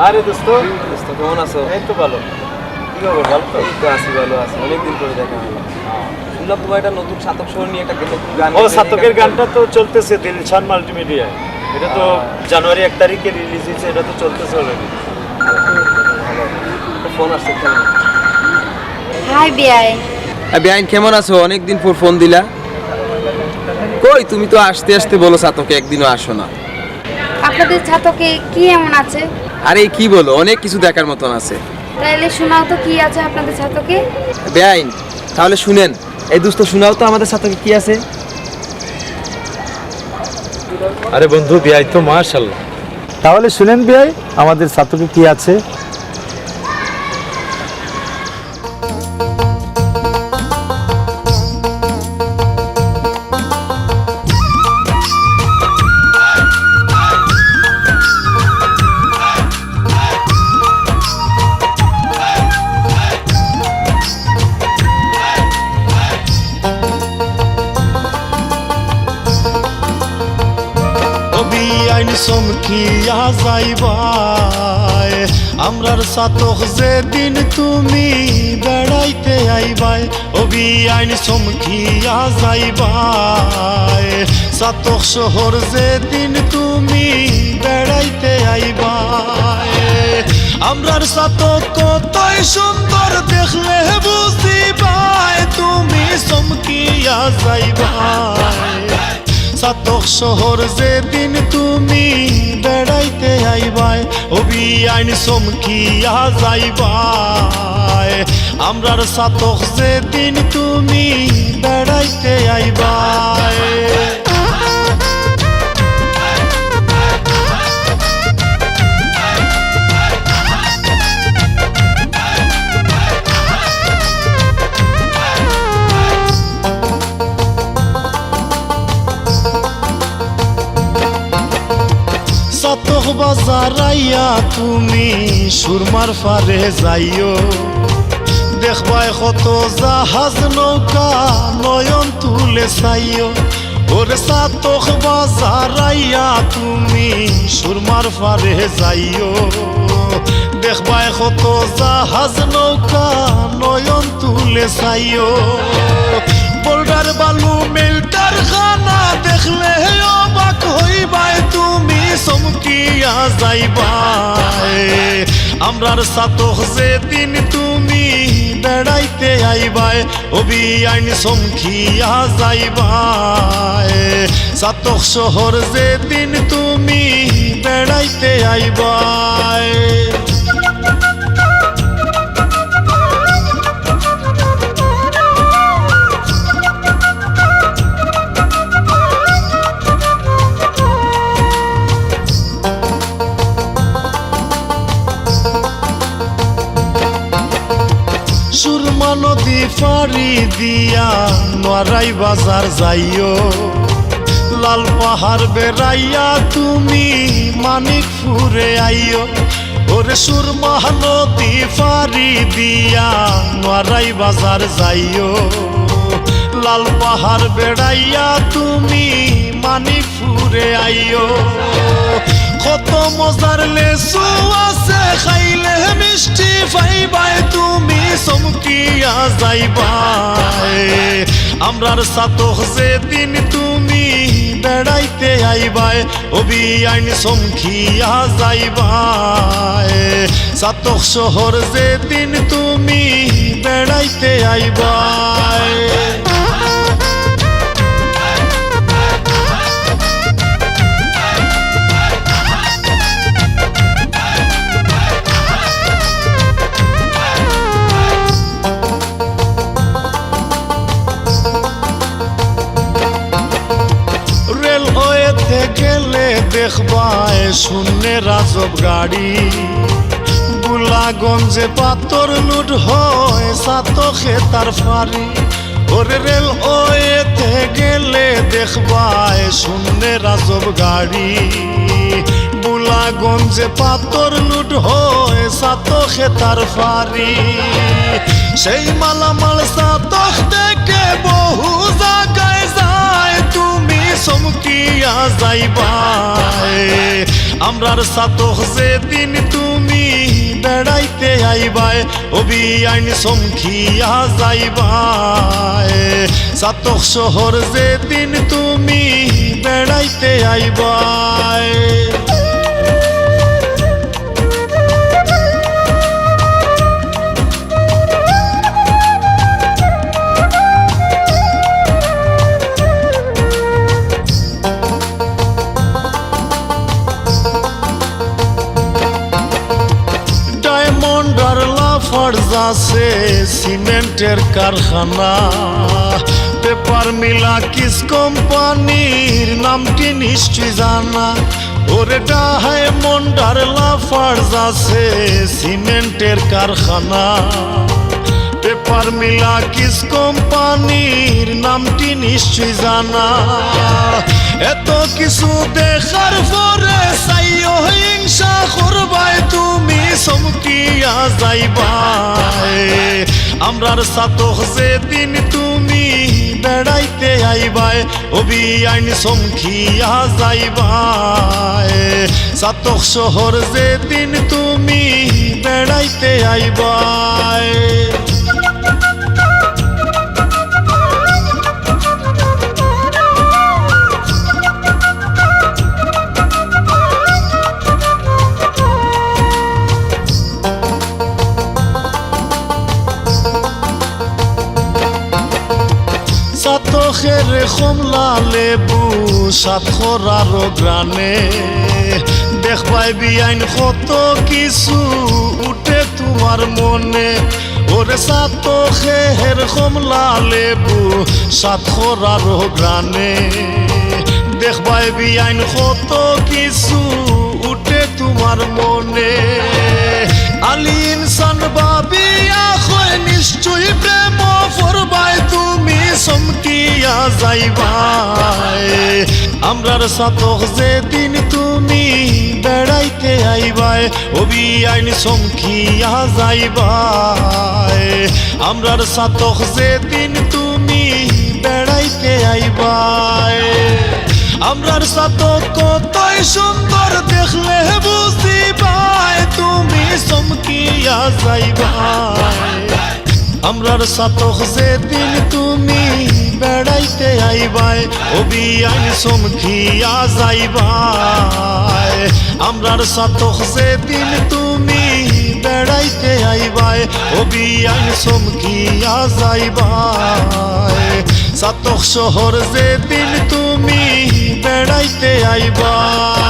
আরে দোস্ত কেমন আছো? এই তো ভালো। কি খবর? ভালো তো? এই তো আছি, ভালো আছি। অনেকদিন পরে দেখা হলো। শুনলাম তোমার একটা নতুন সাতক শহর নিয়ে একটা নতুন গান। ও সাতকের গানটা তো চলতেছে দিলশান মাল্টিমিডিয়ায়। এটা তো জানুয়ারি 1 তারিখে রিলিজ হয়েছে, এটা তো চলতেছে অলরেডি। ফোন আসছে। হাই বিআই। বেআইন কেমন আছো? অনেকদিন পর ফোন দিলা। কই তুমি তো আসতে আসতে বলো সাতকে, একদিনও আসো না। আপনাদের ছাতকে কি এমন আছে? আরে কি বলো, অনেক কিছু দেখার মতন আছে। তাইলে শোনাও তো কি আছে আপনাদের ছাতকে। বেআইন তাহলে শুনেন। এই দোস্ত শোনাও তো আমাদের সাতকে কি আছে। আরে বন্ধু বিয়াই তো মাশাআল্লাহ। তাহলে শুনেন বিয়াই আমাদের সাতকে কি আছে। চমকিয়া যাইবাই আমরার সাতক যেদিন তুমি বেড়াইতে আইবাই, অবি আইন চমকিয়া যাইবাই সাতক শহর যেদিন তুমি বেড়াইতে আইবাই। আমরার সাতক কতই সুন্দর দেখলে বুঝিবাই, তুমি চমকিয়া যাইবাই সাতক শহর যেদিন তুমি বেড়াইতে আইবাই, অবি আইন চমকিয়া যাইবাই আমরার সাতক যেদিন তুমি বেড়াইতে আইবাই। সাতক বাজারাইয়া তুমি সুরমার ফারে যাইও, দেখবাই কত জাহাজ নৌকা নয়ন তুলে চাইও। ওরে সাতক বাজারাইয়া তুমি সুরমার ফারে যাইও, দেখবাই কত জাহাজ নৌকা নয়ন তুলে চাইও। বোল্ডার বালু মিল্টার খানা দেখলে অবাক হইবাই, তুমি চমকিয়া যাইবাই আমরার সাতক যেদিন তুমি বেড়াইতে আইবাই, অবি আইন চমকিয়া যাইবাই সাতক শহর যেদিন তুমি বেড়াইতে আইবাই। সুরমা নদী পাড়ি দিয়া নরাই বাজার যাইও, লাল পাহাড় বেড়াইয়া তুমি মানিকপুরে আইও। ওরে সুরমা নদী পাড়ি দিয়া নরাই বাজার যাইও, লাল পাহাড় বেড়াইয়া তুমি মানিকপুরে আইও। কত মজার লেসু আছে খাইলে মিষ্টি পাইবাই, তুমি চমকিয়া যাইবাই আমরার সাতক যেদিন তুমি বেড়াইতে আইবাই, অবি আইন চমকিয়া যাইবাই সাতক শহর যেদিন তুমি বেড়াইতে আইবাই। রেলওয়েতে গেলে দেখবাই শূন্য রাজব গাড়ি, বুলাগঞ্জে পাথর লুট হয় সাতকে তার ফাঁড়ি। ওরে রেলওয়েতে গেলে দেখবাই শূন্য রাজব গাড়ি, বুলাগঞ্জে পাথর লুট হয় সাতকে তার ফাঁড়ি। সেই মালামাল সাতক আইবাই আমরার সাতক যেদিন তুমি বেড়াইতে আইবাই অবি আইন সমখিয়া যাইবাই সাতক শহর যেদিন তুমি বেড়াইতে আইবাই ডায়মন্ডার লাফার্জ আছে সিমেন্টের কারখানা পেপার মিলা কিস কোম্পানির নামটি নিশ্চয় জানা ওরে ডায়মন্ডার লাফার্জ আছে সিমেন্টের কারখানা পেপার মিলা কিস কোম্পানির নামটি নিশ্চয় জানা এত কিছু দেখার পরে চাইও হিংসা করবাই তুমি চমকিয়া যাইবাই আমরার সাতক যেদিন তুমি বেড়াইতে আইবাই অবি আইন চমকিয়া যাইবাই সাতক শহর যেদিন তুমি বেড়াইতে আইবাই সাতকের কমলা লেবু সাতখরার গ্রানে দেখবাই বিআইন কত কিছু উঠে তোমার মনে ওরে সাতকের কমলা লেবু সাতখরার গ্রানে দেখবাই বিআইন কত কিছু উঠে তোমার মনে আলি ইনসান বাবিয়া হয় নিশ্চয় প্রেম ফরবাই তুমি চমকিয়া যাইবাই আমরার সাতক যেদিন তুমি বেড়াইতে আইবাই অবি আইন চমকিয়া যাইবাই আমরার সাতক যেদিন তুমি বেড়াইতে আইবাই আমরার সাতক কতই সুন্দর দেখলে বুঝিবাই তুমি চমকিয়া যাইবাই আমরার সাতক যেদিন তুমি বেড়াইতে আইবাই অবি আইন চমকিয়া যাইবাই আমরার সাতক যেদিন তুমি বেড়াইতে আইবাই অবি আইন চমকিয়া যাইবাই সাতক শহর যেদিন তুমি বেড়াইতে আইবাই